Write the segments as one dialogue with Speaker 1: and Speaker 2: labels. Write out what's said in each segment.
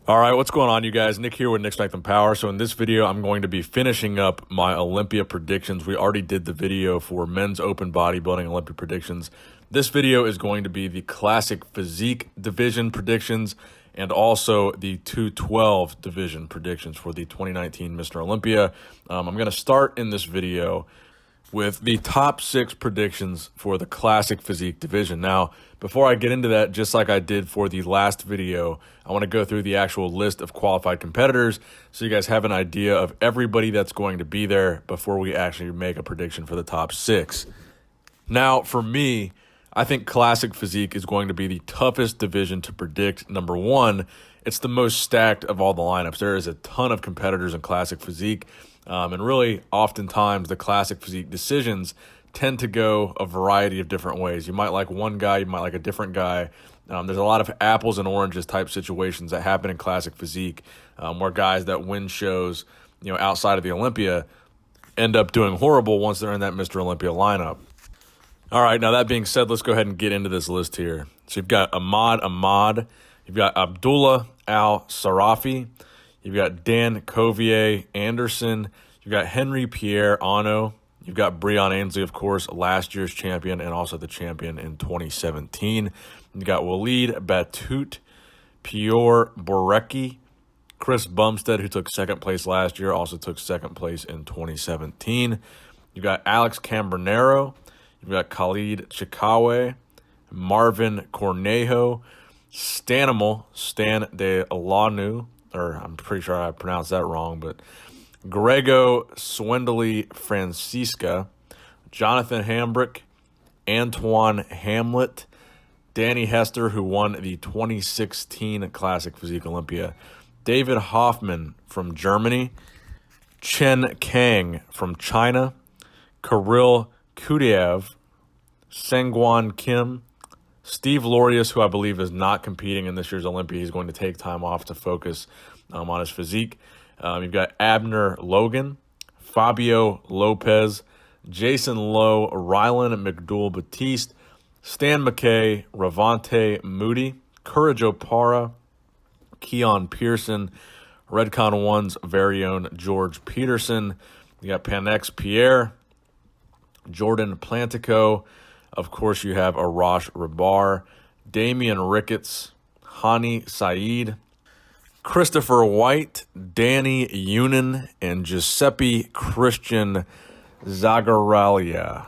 Speaker 1: All right, what's going on, you guys? Nick here with Nick's Strength and Power. So in this video, I'm going to be finishing up my Olympia predictions. We already did the video for men's open bodybuilding Olympia predictions. This video is going to be the classic physique division predictions and also the 212 division predictions for the 2019 Mr. Olympia. I'm going to start in this video with the top 6 predictions for the classic physique division. Now, before I get into that, just like I did for the last video, I want to go through the actual list of qualified competitors so you guys have an idea of everybody that's going to be there before we actually make a prediction for the top 6. Now, for me, I think classic physique is going to be the toughest division to predict. Number one, it's the most stacked of all the lineups. There is a ton of competitors in classic physique. And really, oftentimes, the classic physique decisions tend to go a variety of different ways. You might like one guy, you might like a different guy. There's a lot of apples and oranges type situations that happen in classic physique, where guys that win shows, outside of the Olympia end up doing horrible once they're in that Mr. Olympia lineup. All right, now that being said, let's go ahead and get into this list here. So you've got Ahmad, you've got Abdullah Al-Sarafi, you've got Dan Covier Anderson, you've got Henry Pierre Ano, you've got Breon Ainsley, of course, last year's champion and also the champion in 2017. You've got Walid Batut, Pior Borecki, Chris Bumstead, who took second place last year, also took second place in 2017. You've got Alex Cambronero, you've got Khalid Chikawe, Marvin Cornejo, Stanimal, Stan de Alanu, or I'm pretty sure I pronounced that wrong, but Grego Swindley Francisca, Jonathan Hambrick, Antoine Hamlet, Danny Hester, who won the 2016 Classic Physique Olympia, David Hoffman from Germany, Chen Kang from China, Kirill Kudyaev, Sangwan Kim, Steve Lorius, who I believe is not competing in this year's Olympia. He's going to take time off to focus on his physique. You've got Abner Logan, Fabio Lopez, Jason Lowe, Rylan McDougall-Batiste, Stan McKay, Ravante Moody, Courage Opara, Keon Pearson, Redcon 1's very own George Peterson. You got Panex Pierre, Jordan Plantico. Of course, you have Arash Rabar, Damian Ricketts, Hani Saeed, Christopher White, Danny Yunin, and Giuseppe Christian Zagaralia.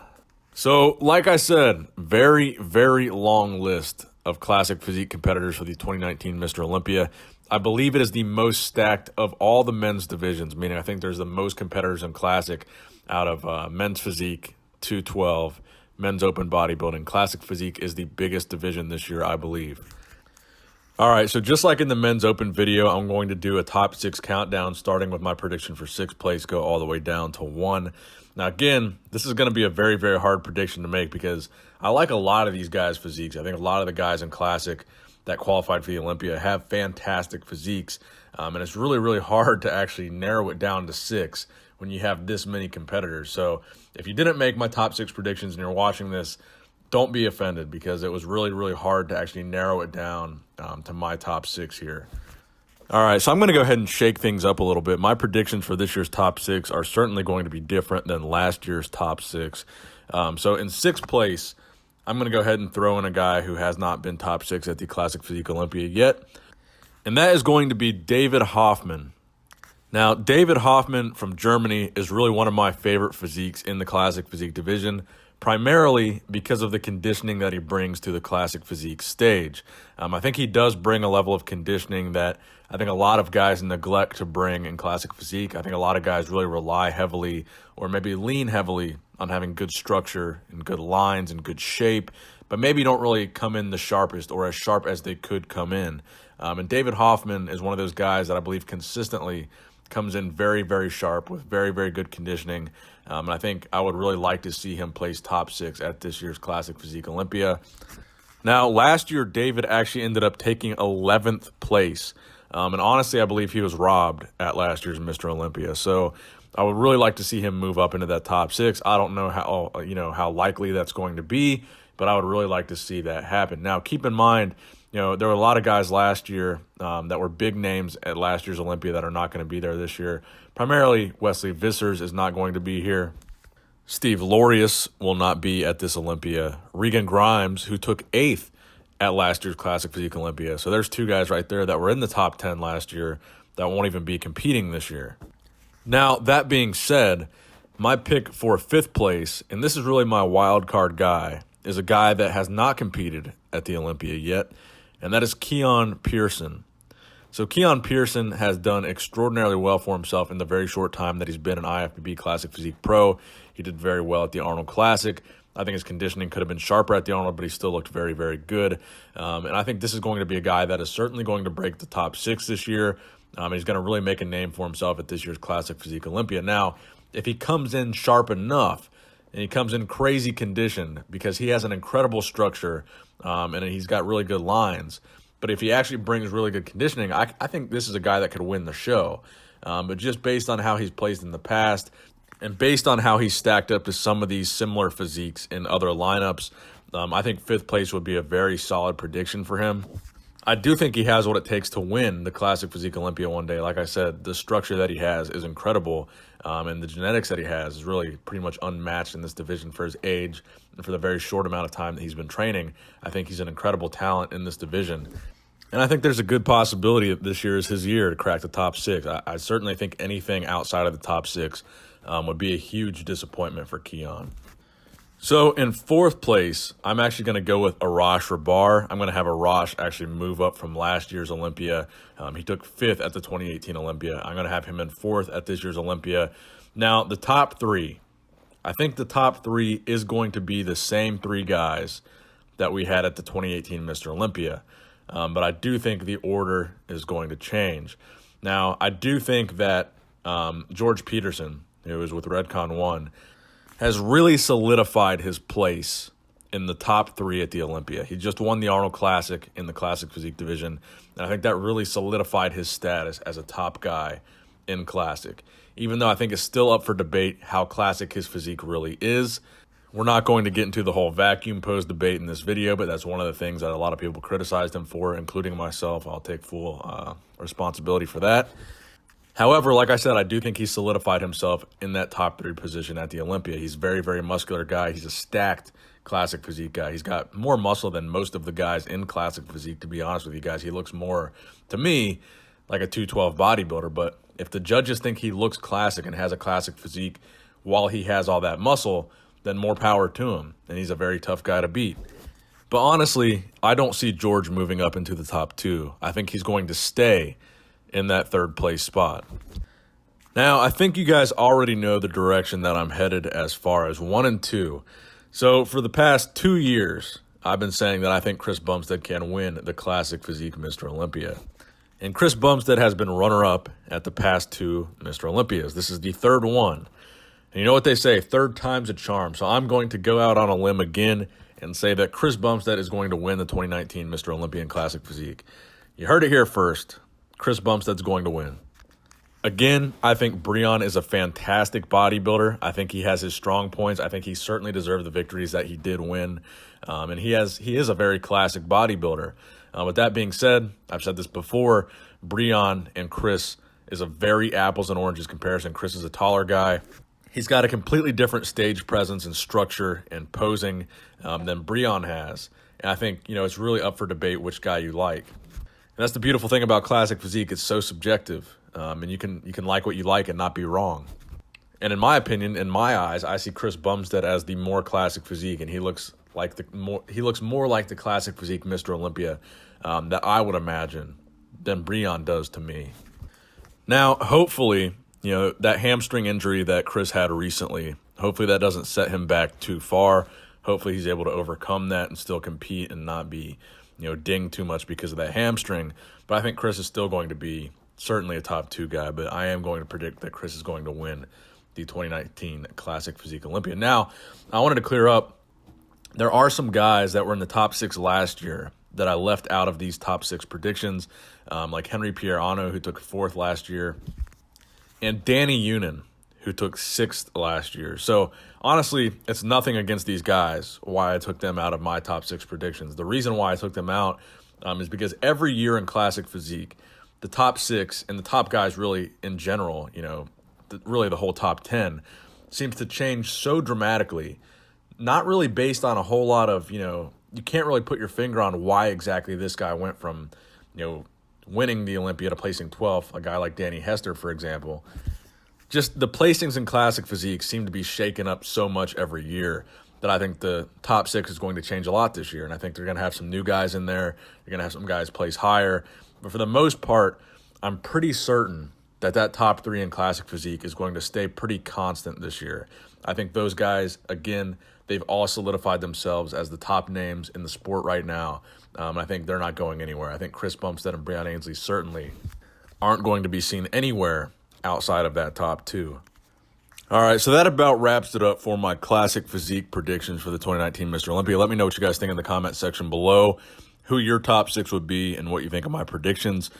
Speaker 1: So, like I said, very, very long list of classic physique competitors for the 2019 Mr. Olympia. I believe it is the most stacked of all the men's divisions, meaning I think there's the most competitors in classic out of men's physique, 212, men's open bodybuilding. Classic physique is the biggest division this year, I believe. All right, so just like in the men's open video, I'm going to do a top 6 countdown, starting with my prediction for 6th place, go all the way down to 1. Now, again, this is going to be a very, very hard prediction to make because I like a lot of these guys' physiques. I think a lot of the guys in Classic that qualified for the Olympia have fantastic physiques, and it's really, really hard to actually narrow it down to 6 when you have this many competitors. So if you didn't make my top 6 predictions and you're watching this, don't be offended because it was really, really hard to actually narrow it down to my top 6 here. All right, so I'm going to go ahead and shake things up a little bit. My predictions for this year's top 6 are certainly going to be different than last year's top 6. So in 6th place, I'm going to go ahead and throw in a guy who has not been top 6 at the Classic Physique Olympia yet, and that is going to be David Hoffman. Now, David Hoffman from Germany is really one of my favorite physiques in the Classic Physique division, primarily because of the conditioning that he brings to the Classic Physique stage. I think he does bring a level of conditioning that I think a lot of guys neglect to bring in Classic Physique. I think a lot of guys really rely heavily or maybe lean heavily on having good structure and good lines and good shape, but maybe don't really come in the sharpest or as sharp as they could come in. And David Hoffman is one of those guys that I believe consistently comes in very, very sharp with very, very good conditioning. And I think I would really like to see him place top 6 at this year's Classic Physique Olympia. Now, last year, David actually ended up taking 11th place. And honestly, I believe he was robbed at last year's Mr. Olympia. So I would really like to see him move up into that top 6. I don't know how likely that's going to be, but I would really like to see that happen. Now, keep in mind, there were a lot of guys last year that were big names at last year's Olympia that are not going to be there this year. Primarily, Wesley Vissers is not going to be here. Steve Lorius will not be at this Olympia. Regan Grimes, who took 8th at last year's Classic Physique Olympia. So there's 2 guys right there that were in the top 10 last year that won't even be competing this year. Now, that being said, my pick for 5th place, and this is really my wild card guy, is a guy that has not competed at the Olympia yet, and that is Keon Pearson. So Keon Pearson has done extraordinarily well for himself in the very short time that he's been an IFBB Classic Physique Pro. He did very well at the Arnold Classic. I think his conditioning could have been sharper at the Arnold, but he still looked very, very good. And I think this is going to be a guy that is certainly going to break the top 6 this year. He's going to really make a name for himself at this year's Classic Physique Olympia. Now, if he comes in sharp enough, and he comes in crazy conditioned, because he has an incredible structure, and he's got really good lines, but if he actually brings really good conditioning, I think this is a guy that could win the show. But just based on how he's placed in the past, and based on how he's stacked up to some of these similar physiques in other lineups, I think 5th place would be a very solid prediction for him. I do think he has what it takes to win the Classic Physique Olympia one day. Like I said, the structure that he has is incredible, and the genetics that he has is really pretty much unmatched in this division for his age and for the very short amount of time that he's been training. I think he's an incredible talent in this division. And I think there's a good possibility that this year is his year to crack the top 6. I certainly think anything outside of the top 6 would be a huge disappointment for Keon. So in 4th place, I'm actually going to go with Arash Rabar. I'm going to have Arash actually move up from last year's Olympia. He took 5th at the 2018 Olympia. I'm going to have him in 4th at this year's Olympia. Now, the top 3, I think the top 3 is going to be the same 3 guys that we had at the 2018 Mr. Olympia. But I do think the order is going to change. Now, I do think that George Peterson, who was with Redcon 1, has really solidified his place in the top 3 at the Olympia. He just won the Arnold Classic in the Classic Physique division, and I think that really solidified his status as a top guy in Classic. Even though I think it's still up for debate how classic his physique really is. We're not going to get into the whole vacuum pose debate in this video, but that's one of the things that a lot of people criticized him for, including myself. I'll take full responsibility for that. However, like I said, I do think he solidified himself in that top 3 position at the Olympia. He's a very, very muscular guy. He's a stacked Classic Physique guy. He's got more muscle than most of the guys in Classic Physique, to be honest with you guys. He looks more, to me, like a 212 bodybuilder. But if the judges think he looks classic and has a Classic Physique while he has all that muscle, then more power to him. And he's a very tough guy to beat. But honestly, I don't see George moving up into the top 2. I think he's going to stay in that 3rd place spot. Now, I think you guys already know the direction that I'm headed as far as 1 and 2. So for the past 2 years, I've been saying that I think Chris Bumstead can win the Classic Physique Mr. Olympia. And Chris Bumstead has been runner-up at the past 2 Mr. Olympias. This is the 3rd one. And you know what they say, 3rd time's a charm. So I'm going to go out on a limb again and say that Chris Bumstead is going to win the 2019 Mr. Olympia in Classic Physique. You heard it here first. Chris Bumstead's going to win. Again, I think Breon is a fantastic bodybuilder. I think he has his strong points. I think he certainly deserved the victories that he did win. And he is a very classic bodybuilder. With that being said, I've said this before, Breon and Chris is a very apples and oranges comparison. Chris is a taller guy. He's got a completely different stage presence and structure and posing than Breon has. And I think, it's really up for debate which guy you like. And that's the beautiful thing about Classic Physique. It's so subjective, and you can like what you like and not be wrong. And in my opinion, in my eyes, I see Chris Bumstead as the more Classic Physique, and he looks more like the Classic Physique Mr. Olympia that I would imagine than Breon does to me. Now, hopefully, that hamstring injury that Chris had recently, hopefully that doesn't set him back too far. Hopefully he's able to overcome that and still compete and not be dinged too much because of that hamstring. But I think Chris is still going to be certainly a top 2 guy, but I am going to predict that Chris is going to win the 2019 Classic Physique Olympia. Now, I wanted to clear up, there are some guys that were in the top 6 last year that I left out of these top 6 predictions, like Henry Pierre-Ano, who took 4th last year, and Danny Unin, who took 6th last year. So honestly, it's nothing against these guys why I took them out of my top 6 predictions. The reason why I took them out is because every year in Classic Physique, the top 6 and the top guys really in general, really the whole top 10 seems to change so dramatically, not really based on a whole lot of, you can't really put your finger on why exactly this guy went from, winning the Olympia to placing 12th, a guy like Danny Hester, for example. Just the placings in Classic Physique seem to be shaken up so much every year that I think the top 6 is going to change a lot this year. And I think they're going to have some new guys in there. You're going to have some guys place higher. But for the most part, I'm pretty certain that that top 3 in Classic Physique is going to stay pretty constant this year. I think those guys, again, they've all solidified themselves as the top names in the sport right now. I think they're not going anywhere. I think Chris Bumstead and Breon Ainsley certainly aren't going to be seen anywhere outside of that top 2. All right, so that about wraps it up for my Classic Physique predictions for the 2019 Mr. Olympia. Let me know what you guys think in the comment section below, who your top 6 would be and what you think of my predictions.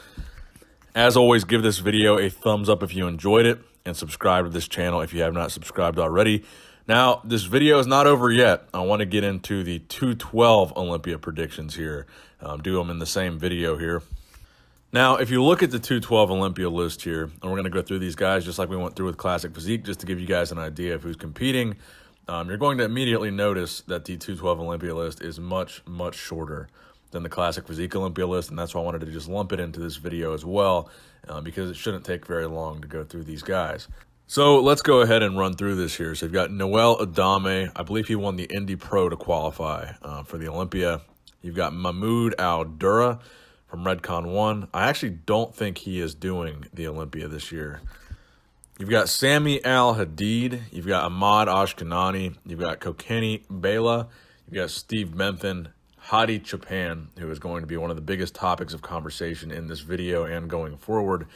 Speaker 1: As always, give this video a thumbs up if you enjoyed it, and subscribe to this channel if you have not subscribed already. Now, this video is not over yet. I want to get into the 212 Olympia predictions here. Do them in the same video here. Now, if you look at the 212 Olympia list here, and we're going to go through these guys just like we went through with Classic Physique, just to give you guys an idea of who's competing, you're going to immediately notice that the 212 Olympia list is much, much shorter than the Classic Physique Olympia list, and that's why I wanted to just lump it into this video as well, because it shouldn't take very long to go through these guys. So let's go ahead and run through this here. So you've got Noel Adame. I believe he won the Indy Pro to qualify for the Olympia. You've got Mahmoud Al-Dura from Redcon 1. I actually don't think he is doing the Olympia this year. You've got Sami Al-Hadid. You've got Ahmad Ashkanani. You've got Kokeni Bela. You've got Steve Menthen. Hadi Choopan, who is going to be one of the biggest topics of conversation in this video and going forward.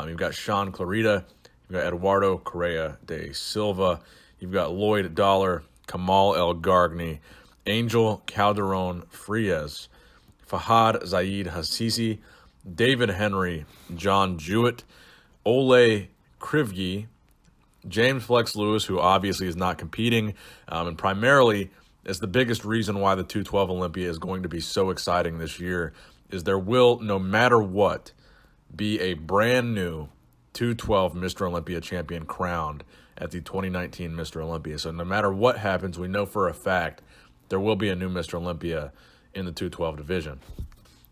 Speaker 1: You've got Sean Clarita. You've got Eduardo Correa de Silva. You've got Lloyd Dollar, Kamal El Gargni, Angel Calderon Frias, Fahad Zaid Hassisi, David Henry, John Jewett, Ole Krivyi, James Flex Lewis, who obviously is not competing, and primarily is the biggest reason why the 212 Olympia is going to be so exciting this year, is there will, no matter what, be a brand new 212 Mr. Olympia champion crowned at the 2019 Mr. Olympia. So no matter what happens, we know for a fact there will be a new Mr. Olympia in the 212 division,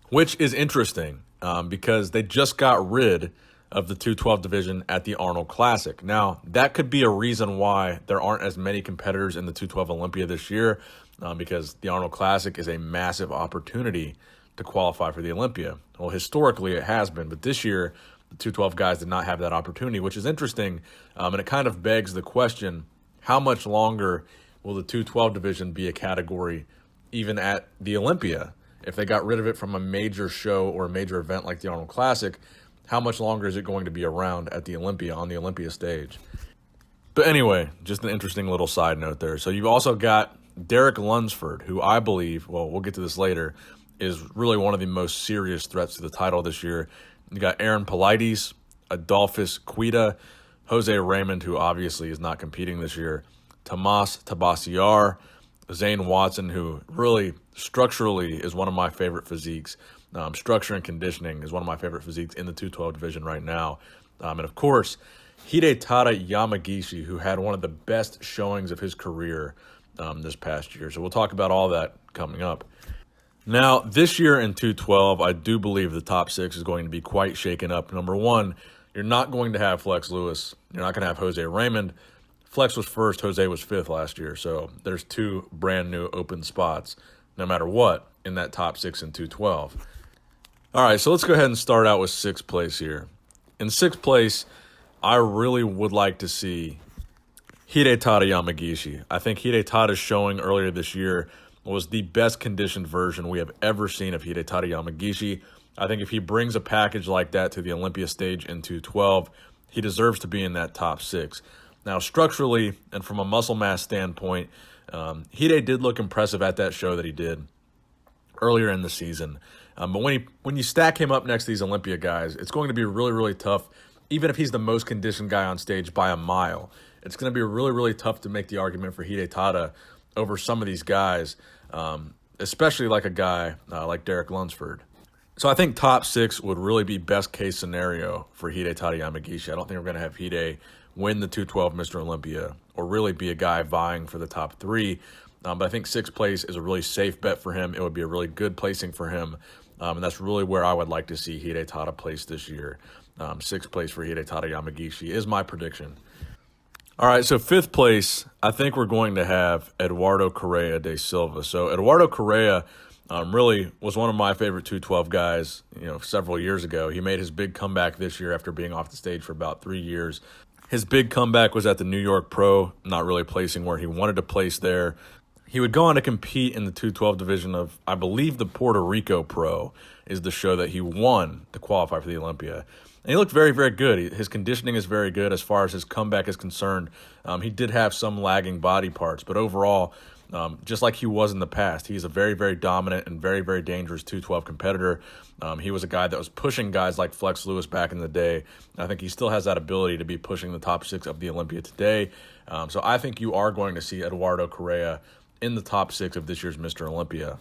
Speaker 1: which is interesting because they just got rid of the 212 division at the Arnold Classic. Now, that could be a reason why there aren't as many competitors in the 212 Olympia this year, because the Arnold Classic is a massive opportunity to qualify for the Olympia. Well, historically it has been, but this year the 212 guys did not have that opportunity, which is interesting, and it kind of begs the question, how much longer will the 212 division be a category even at the Olympia? If they got rid of it from a major show or a major event like the Arnold Classic, how much longer is it going to be around at the Olympia, on the Olympia stage? But anyway, just an interesting little side note there. So you've also got Derek Lunsford, who I believe, well, we'll get to this later, is really one of the most serious threats to the title this year. You got Aaron Polides, Adolphus Quita, Jose Raymond, who obviously is not competing this year, Tomas Tabasiar, Zane Watson, who really structurally is one of my favorite physiques. Structure and conditioning is one of my favorite physiques in the 212 division right now. And of course, Hidetada Yamagishi, who had one of the best showings of his career this past year. So we'll talk about all that coming up. Now, this year in 212, I do believe the top 6 is going to be quite shaken up. Number one, you're not going to have Flex Lewis. You're not going to have Jose Raymond. Flex was first, Jose was 5th last year. So there's 2 brand new open spots, no matter what, in that top 6 in 212. All right, so let's go ahead and start out with 6th place here. In 6th place, I really would like to see Hidetada Yamagishi. I think Hidetada's showing earlier this year was the best conditioned version we have ever seen of Hidetada Yamagishi. I think if he brings a package like that to the Olympia stage in 212, he deserves to be in that top 6. Now, structurally and from a muscle mass standpoint, Hide did look impressive at that show that he did earlier in the season. But when you stack him up next to these Olympia guys, it's going to be really, really tough, even if he's the most conditioned guy on stage by a mile. It's going to be really, really tough to make the argument for Hidetada over some of these guys, especially like a guy like Derek Lunsford. So I think top 6 would really be best case scenario for Hidetaka Yamagishi. I don't think we're going to have Hide win the 212 Mr. Olympia or really be a guy vying for the top 3. But I think 6th place is a really safe bet for him. It would be a really good placing for him. And that's really where I would like to see Hidetaka place this year. 6th place for Hidetaka Yamagishi is my prediction. All right, so 5th place, I think we're going to have Eduardo Correa de Silva. So Eduardo Correa really was one of my favorite 212 guys, several years ago. He made his big comeback this year after being off the stage for about 3 years. His big comeback was at the New York Pro, not really placing where he wanted to place there. He would go on to compete in the 212 division of, I believe, the Puerto Rico Pro is the show that he won to qualify for the Olympia. And he looked very, very good. His conditioning is very good as far as his comeback is concerned. He did have some lagging body parts, but overall, just like he was in the past, he's a very, very dominant and very, very dangerous 212 competitor. He was a guy that was pushing guys like Flex Lewis back in the day. I think he still has that ability to be pushing the top 6 of the Olympia today. So I think you are going to see Eduardo Correa in the top 6 of this year's Mr. Olympia.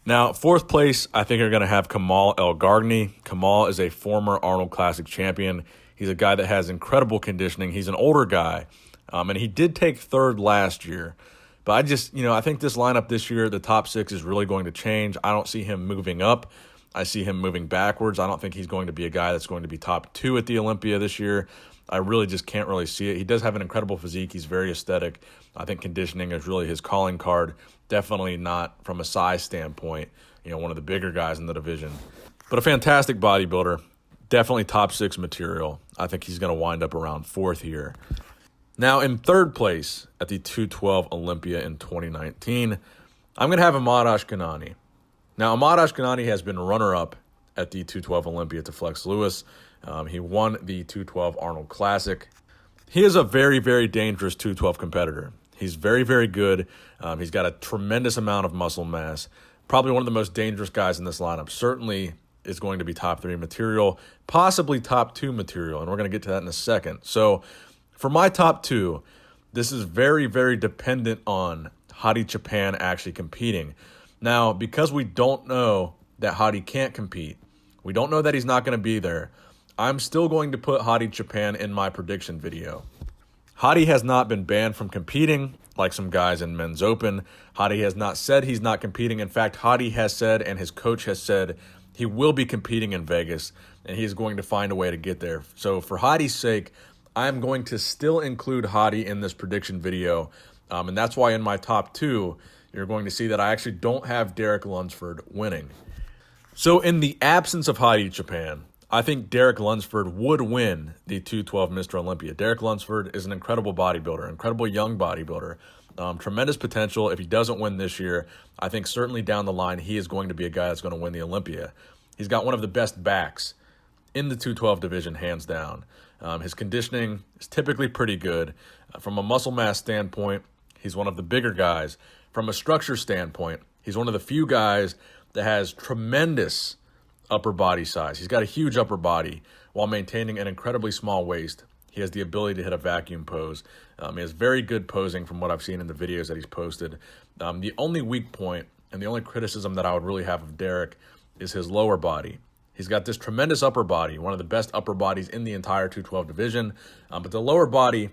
Speaker 1: Now, 4th place, I think you're going to have Kamal El Gargani. Kamal is a former Arnold Classic champion. He's a guy that has incredible conditioning. He's an older guy, and he did take 3rd last year. But I think this lineup this year, the top 6 is really going to change. I don't see him moving up. I see him moving backwards. I don't think he's going to be a guy that's going to be top 2 at the Olympia this year. I really just can't really see it. He does have an incredible physique. He's very aesthetic. I think conditioning is really his calling card. Definitely not from a size standpoint, one of the bigger guys in the division. But a fantastic bodybuilder. Definitely top 6 material. I think he's going to wind up around 4th here. Now, in 3rd place at the 212 Olympia in 2019, I'm going to have Ahmad Ashkanani. Now, Ahmad Ashkanani has been runner-up at the 212 Olympia to Flex Lewis. He won the 212 Arnold Classic. He is a very, very dangerous 212 competitor. He's very, very good. He's got a tremendous amount of muscle mass. Probably one of the most dangerous guys in this lineup. Certainly is going to be top 3 material, possibly top 2 material, and we're going to get to that in a second. So for my top 2, this is very, very dependent on Hadi Choopan actually competing. Now, because we don't know that Hadi can't compete, we don't know that he's not going to be there, I'm still going to put Hadi Choopan in my prediction video. Hadi has not been banned from competing like some guys in Men's Open. Hadi has not said he's not competing. In fact, Hadi has said, and his coach has said, he will be competing in Vegas, and he's going to find a way to get there. So for Hadi's sake, I'm going to still include Hadi in this prediction video, and that's why in my top 2, you're going to see that I actually don't have Derek Lunsford winning. So in the absence of Hadi Choopan, I think Derek Lunsford would win the 212 Mr. Olympia. Derek Lunsford is an incredible bodybuilder, incredible young bodybuilder, tremendous potential. If he doesn't win this year, I think certainly down the line, he is going to be a guy that's going to win the Olympia. He's got one of the best backs in the 212 division, hands down. His conditioning is typically pretty good. From a muscle mass standpoint, he's one of the bigger guys. From a structure standpoint, he's one of the few guys that has tremendous upper body size. He's got a huge upper body while maintaining an incredibly small waist. He has the ability to hit a vacuum pose. He has very good posing from what I've seen in the videos that he's posted. The only weak point and the only criticism that I would really have of Derek is his lower body. He's got this tremendous upper body, one of the best upper bodies in the entire 212 division. But the lower body,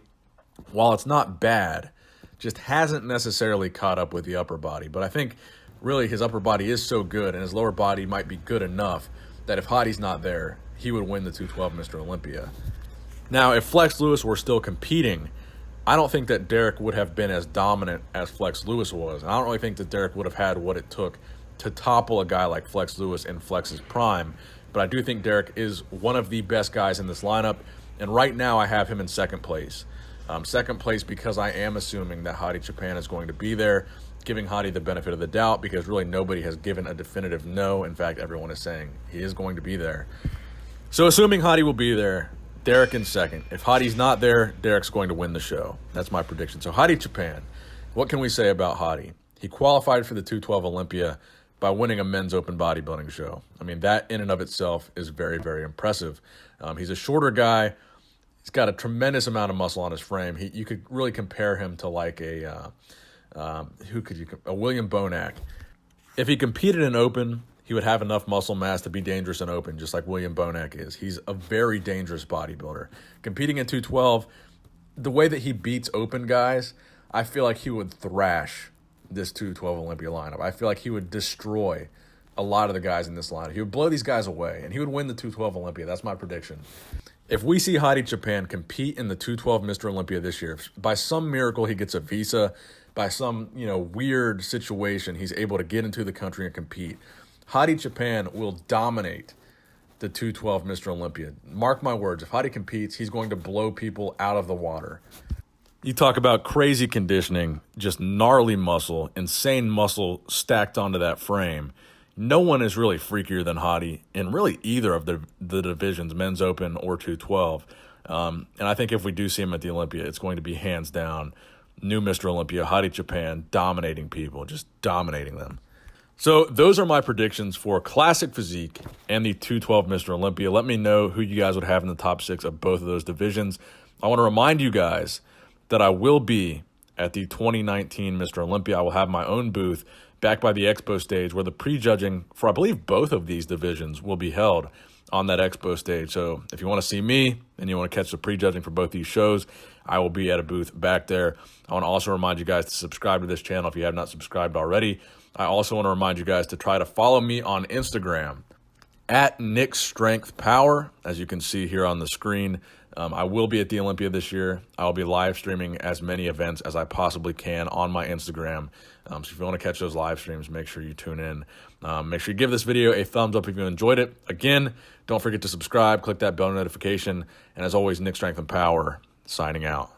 Speaker 1: while it's not bad, just hasn't necessarily caught up with the upper body. But I think really his upper body is so good and his lower body might be good enough that if Hadi's not there, he would win the 212 Mr. Olympia. Now, if Flex Lewis were still competing, I don't think that Derek would have been as dominant as Flex Lewis was. And I don't really think that Derek would have had what it took to topple a guy like Flex Lewis in Flex's prime. But I do think Derek is one of the best guys in this lineup. And right now I have him in 2nd place. 2nd place because I am assuming that Hadi Choopan is going to be there, giving Hadi the benefit of the doubt because really nobody has given a definitive no. In fact, everyone is saying he is going to be there. So assuming Hadi will be there, Derek in 2nd. If Hadi's not there, Derek's going to win the show. That's my prediction. So Hadi Choopan, what can we say about Hadi? He qualified for the 212 Olympia by winning a men's open bodybuilding show. I mean, that in and of itself is very, very impressive. He's a shorter guy. He's got a tremendous amount of muscle on his frame. You could really compare him to like a William Bonac. If he competed in open, he would have enough muscle mass to be dangerous and open, just like William Bonac is. He's a very dangerous bodybuilder. Competing at 212, the way that he beats open guys, I feel like he would thrash this 212 Olympia lineup. I feel like he would destroy a lot of the guys in this lineup. He would blow these guys away, and he would win the 212 Olympia. That's my prediction. If we see Hadi Choopan compete in the 212 Mr. Olympia this year, if by some miracle he gets a visa, by some weird situation he's able to get into the country and compete, Hadi Choopan will dominate the 212 Mr. Olympia. Mark my words, if Hadi competes, he's going to blow people out of the water. You talk about crazy conditioning, just gnarly muscle, insane muscle stacked onto that frame. No one is really freakier than Hadi in really either of the divisions, men's open or 212. And I think if we do see him at the Olympia, it's going to be hands down new Mr. Olympia, Hadi Choopan, dominating people, just dominating them. So those are my predictions for Classic Physique and the 212 Mr. Olympia. Let me know who you guys would have in the top 6 of both of those divisions. I want to remind you guys that I will be at the 2019 Mr. Olympia. I will have my own booth back by the expo stage where the prejudging for, I believe, both of these divisions will be held on that expo stage. So if you want to see me and you want to catch the prejudging for both these shows, I will be at a booth back there. I want to also remind you guys to subscribe to this channel if you have not subscribed already. I also want to remind you guys to try to follow me on Instagram at Nick Strength Power, as you can see here on the screen. I will be at the Olympia this year. I will be live streaming as many events as I possibly can on my Instagram. So if you want to catch those live streams, make sure you tune in. Make sure you give this video a thumbs up if you enjoyed it. Again, don't forget to subscribe, click that bell notification. And as always, Nick Strength and Power, signing out.